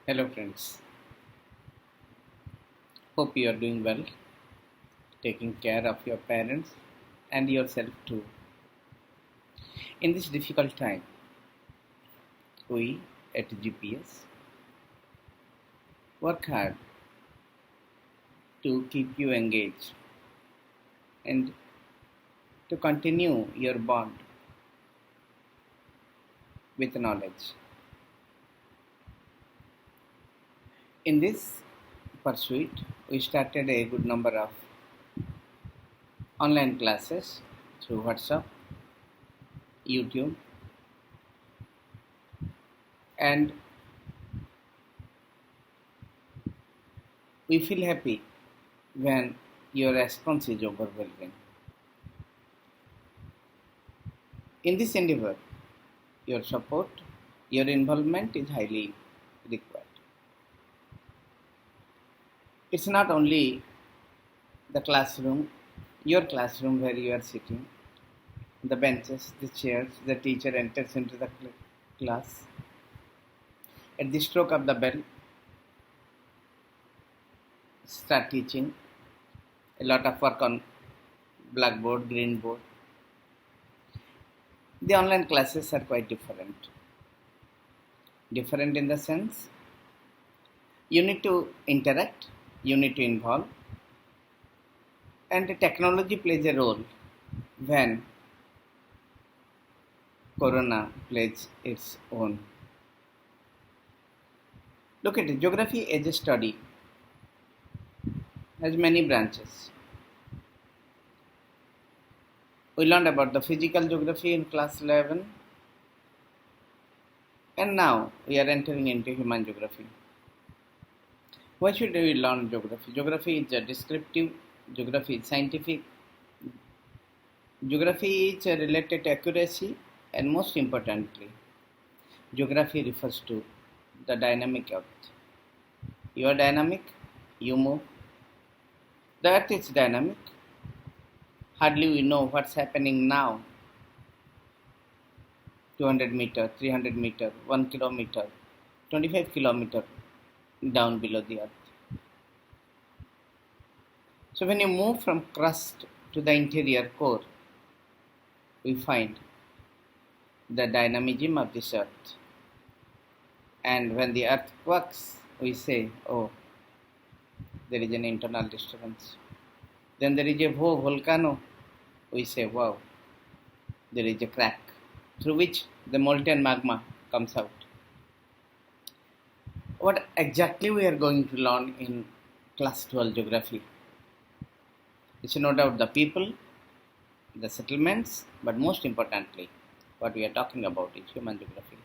Hello friends, hope you are doing well, taking care of your parents and yourself too. In this difficult time, we at GPS work hard to keep you engaged and to continue your bond with knowledge. In this pursuit, we started a good number of online classes through WhatsApp, YouTube, and we feel happy when your response is overwhelming. In this endeavor, your support, your involvement is highly required. It's not only the classroom, your classroom where you are sitting, the benches, the chairs, the teacher enters into the class. At the stroke of the bell, start teaching. A lot of work on blackboard, green board. The online classes are quite different. Different in the sense, you need to interact, you need to involve, and the technology plays a role when Corona plays its own. Look at it, geography as a study has many branches. We learned about the physical geography in class 11, and now we are entering into human geography. Why should we learn geography? Geography is a descriptive, geography is scientific, geography is related to accuracy, and most importantly, geography refers to the dynamic earth. You are dynamic, you move. The earth is dynamic. Hardly we know what's happening now. 200 meter, 300 meter, 1 kilometer, 25 kilometer down below the earth. So when you move from crust to the interior core, we find the dynamism of this earth. And when the earth quakes, we say, oh, there is an internal disturbance. Then there is a volcano, we say, wow, there is a crack through which the molten magma comes out. What exactly we are going to learn in class 12 geography? It's no doubt the people, the settlements, but most importantly, what we are talking about is human geography.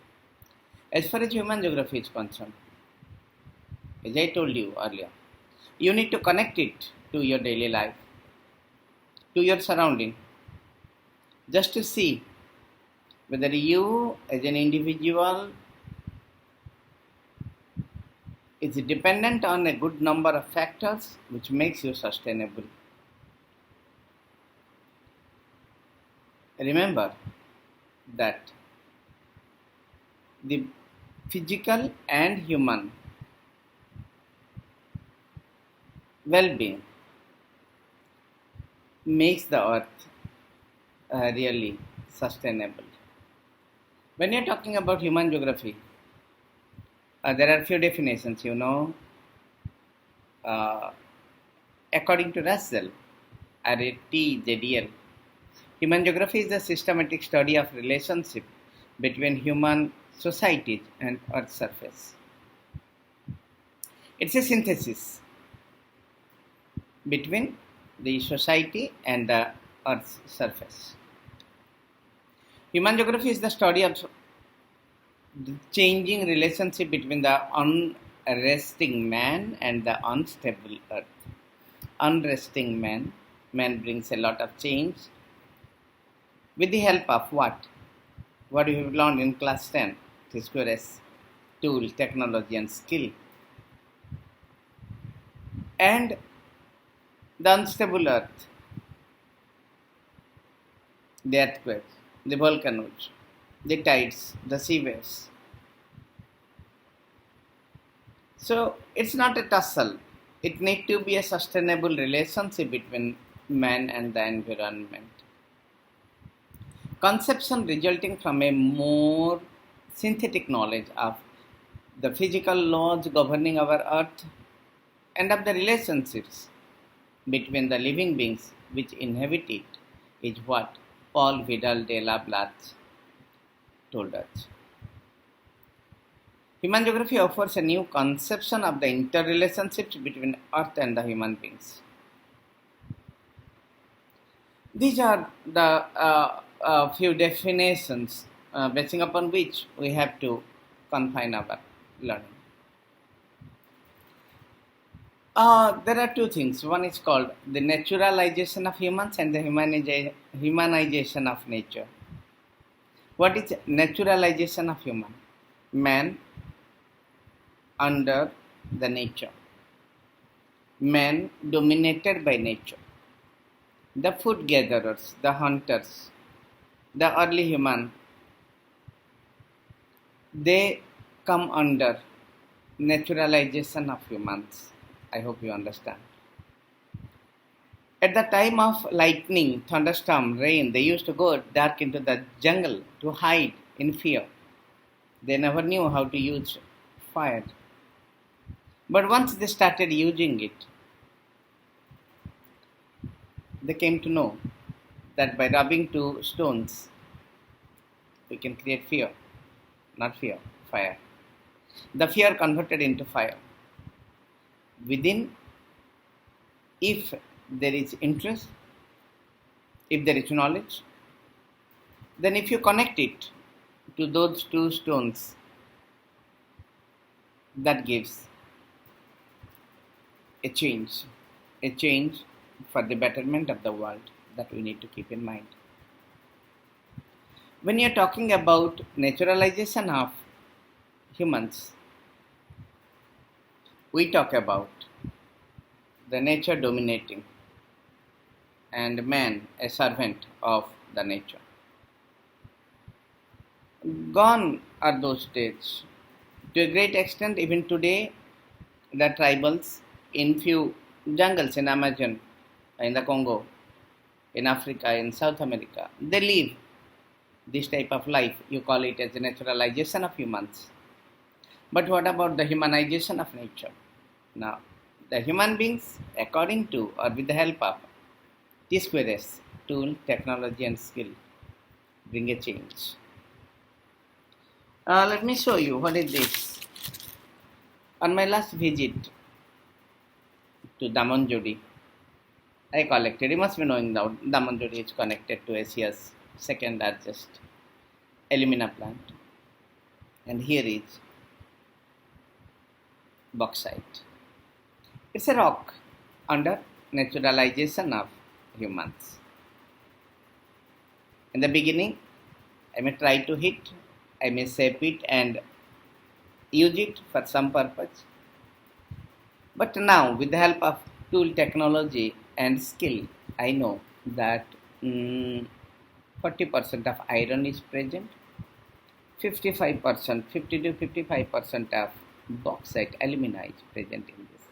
As far as human geography is concerned, as I told you earlier, you need to connect it to your daily life, to your surrounding, just to see whether you as an individual is dependent on a good number of factors which makes you sustainable. Remember that the physical and human well-being makes the earth really sustainable. When you're talking about human geography, there are few definitions, according to Russell, RATZDL. Human geography is a systematic study of relationship between human societies and Earth's surface. It's a synthesis between the society and the Earth's surface. Human geography is the study of the changing relationship between the unresting man and the unstable Earth. Unresting man brings a lot of change. With the help of what? What we have learned in class 10, Thesaurus, tool, technology and skill. And the unstable earth, the earthquakes, the volcanoes, the tides, the sea waves. So it's not a tussle. It needs to be a sustainable relationship between man and the environment. Conception resulting from a more synthetic knowledge of the physical laws governing our earth and of the relationships between the living beings which inhabit it is what Paul Vidal de la Blas told us. Human geography offers a new conception of the interrelationships between earth and the human beings. These are the few definitions basing upon which we have to confine our learning. There are two things. One is called the naturalization of humans and the humanization of nature. What is naturalization of human? Man under the nature. Man dominated by nature. The food gatherers, the hunters, the early human, they come under naturalization of humans. I hope you understand. At the time of lightning, thunderstorm, rain, they used to go dark into the jungle to hide in fear. They never knew how to use fire. But once they started using it, they came to know that by rubbing two stones, we can create fear. Not fear, fire. The fear converted into fire. Within, if there is interest, if there is knowledge, then if you connect it to those two stones, that gives a change for the betterment of the world that we need to keep in mind. When you are talking about naturalization of humans, we talk about the nature dominating and man a servant of the nature. Gone are those days. To a great extent, even today, the tribals in few jungles in Amazon, in the Congo, in Africa, in South America, they live this type of life. You call it as the naturalization of humans. But what about the humanization of nature? Now, the human beings, according to or with the help of T-squares, tool, technology and skill, bring a change. Let me show you what is this. On my last visit to Damanjodi, I collected, you must be knowing now, Damanjodi is connected to Asia's second largest alumina plant. And here is bauxite. It's a rock under naturalization of humans. In the beginning, I may try to hit, I may shape it and use it for some purpose. But now, with the help of tool technology and skill, I know that 40% of iron is present, 55%, 50 to 55% of bauxite, alumina is present in this.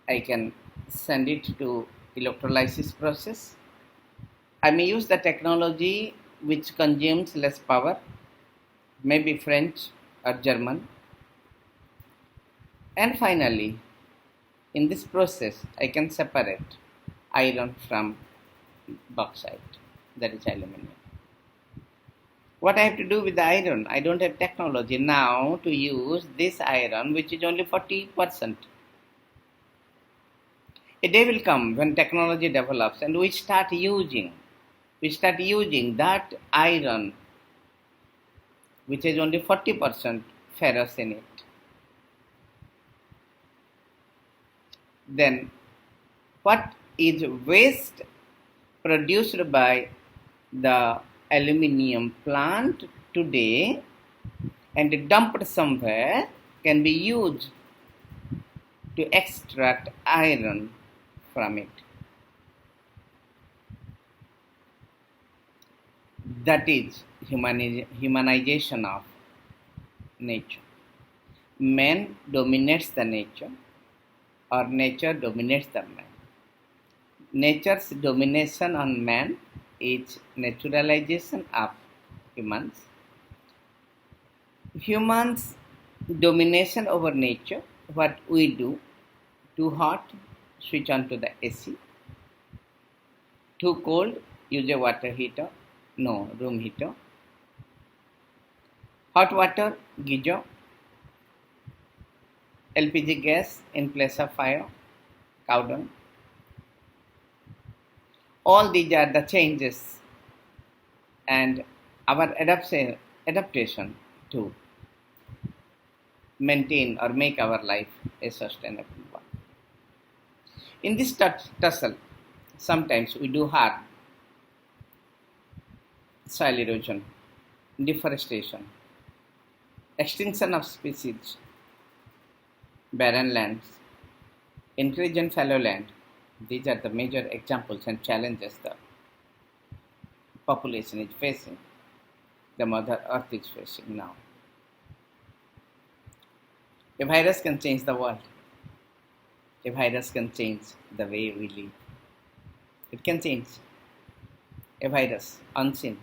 I can send it to electrolysis process. I may use the technology which consumes less power, maybe French or German. And finally, in this process, I can separate iron from bauxite, that is aluminium. What I have to do with the iron? I don't have technology now to use this iron, which is only 40%. A day will come when technology develops and we start using that iron, which is only 40% ferrous in it. Then what is waste produced by the aluminium plant today and dumped somewhere can be used to extract iron from it. That is humanization of nature. man dominates the nature or nature dominates the man. Nature's domination on man is naturalization of humans. Humans' domination over nature, what we do, too hot, switch on to the AC, too cold, use a water heater, no, room heater, hot water, Geog, LPG gas in place of fire, cow dung. All these are the changes and our adaptation to maintain or make our life a sustainable one. In this tussle, sometimes we do harm, soil erosion, deforestation, extinction of species, barren lands, increase in fallow land. These are the major examples and challenges the population is facing, the Mother Earth is facing now. A virus can change the world. A virus can change the way we live. It can change. A virus, unseen,